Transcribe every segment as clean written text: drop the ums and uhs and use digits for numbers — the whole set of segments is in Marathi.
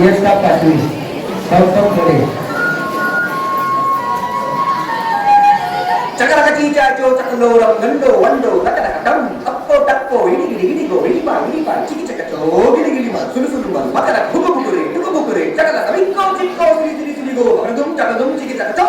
इयत्ता 5वी गौतम खोडे. चकरकची चाचो चकलो रंगंडो वंडो टकटकटम अप्पो टक्को इडी गिडी गिडी गो इडी पा चिकी चकचो गिडी गिडी मा सुलु सुलु मा मकरा भुगु बुकुरे चकला विक्को चिक्को सिली सिली गो चकदुम चिकी चकचो.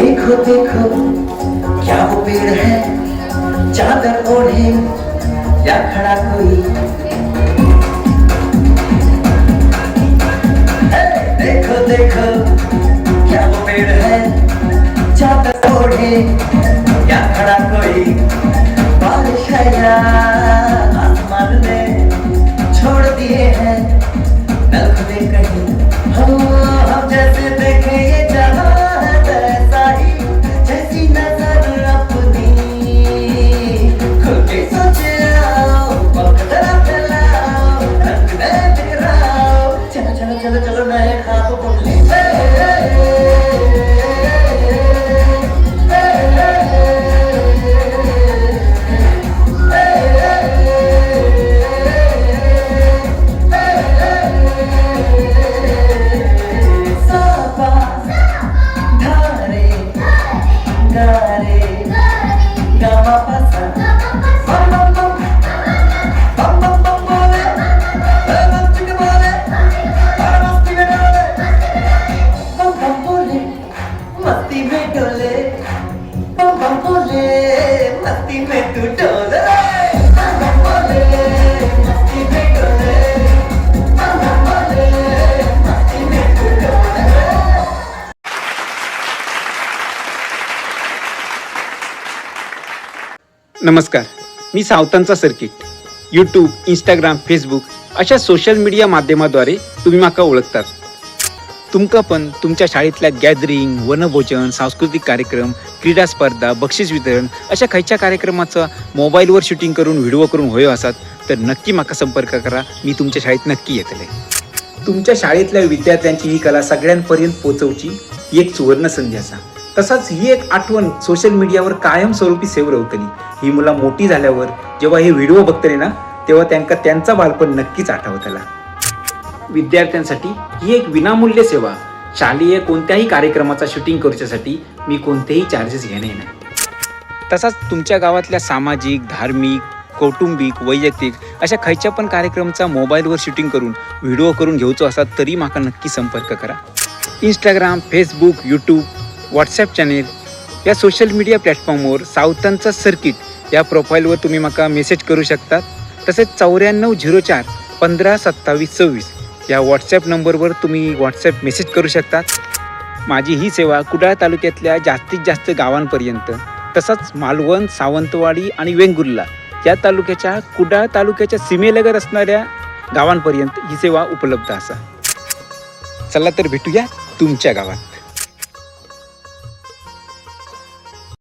देखो देखो क्या वो पेड़ है, चादर ओढ़े या खड़ा कोई. देखो देखो क्या वो पेड़ है, चादर ओढ़े या खड़ा कोई. बारिश है या आसमान ने छोड़ दिए हैं नल खुले कहीं. हम जैसे देखे ये जहां चलो नए ख्वाब बोले. धारे गारे गामा पसा मस्ती में डोले बम बम बोले मस्ती में तू डोले. बम बम बोले मस्ती में डोले बम बम बोले मस्ती में तू डोले. नमस्कार, मी सावतांचा सर्किट. यूट्यूब, इंस्टाग्राम, फेसबुक अशा सोशल मीडिया माध्यमाद्वारे तुम्ही माका ओळखतात. तुमका पण तुमच्या शाळेतल्या गॅदरिंग, वनभोजन, सांस्कृतिक कार्यक्रम, क्रीडा स्पर्धा, बक्षीस वितरण अशा खयच्या कार्यक्रमाचा मोबाईलवर शूटिंग करून व्हिडिओ करून होय असतात तर नक्की माका संपर्क करा. मी तुमच्या शाळेत नक्की येतले. तुमच्या शाळेतल्या विद्यार्थ्यांची ही कला सगळ्यांपर्यंत पोहोचवची ही एक सुवर्ण संधी असा. तसाच ही एक आठवण सोशल मीडियावर कायमस्वरूपी सेव्ह राहतली. ही मुलं मोठी झाल्यावर जेव्हा हे व्हिडिओ बघतले ना तेव्हा त्यांना त्यांचा बालपण नक्कीच आठवतला. विद्यार्थ्यांसाठी ही एक विनामूल्य सेवा. शालेय कोणत्याही कार्यक्रमाचा शूटिंग करूच्यासाठी मी कोणतेही चार्जेस घेणे नाही. तसाच तुमच्या गावातल्या सामाजिक, धार्मिक, कौटुंबिक, वैयक्तिक अशा खयच्या पण कार्यक्रमाचा मोबाईलवर शूटिंग करून व्हिडिओ करून घेऊचो असतात तरी माका नक्की संपर्क करा. Instagram, Facebook, YouTube, WhatsApp channel या सोशल मीडिया प्लॅटफॉर्मवर सावतांचा सर्किट या प्रोफाईलवर तुम्ही माका मेसेज करू शकतात. तसेच 9404 15 27 26 या व्हॉट्सॲप नंबरवर तुम्ही व्हॉट्सॲप मेसेज करू शकतात. माझी ही सेवा कुडाळ तालुक्यातल्या जास्तीत जास्त गावांपर्यंत तसंच मालवण, सावंतवाडी आणि वेंगुर्ला या तालुक्याच्या कुडाळ तालुक्याच्या सीमेलगत असणाऱ्या गावांपर्यंत ही सेवा उपलब्ध असा. चला तर भेटूया तुमच्या गावात.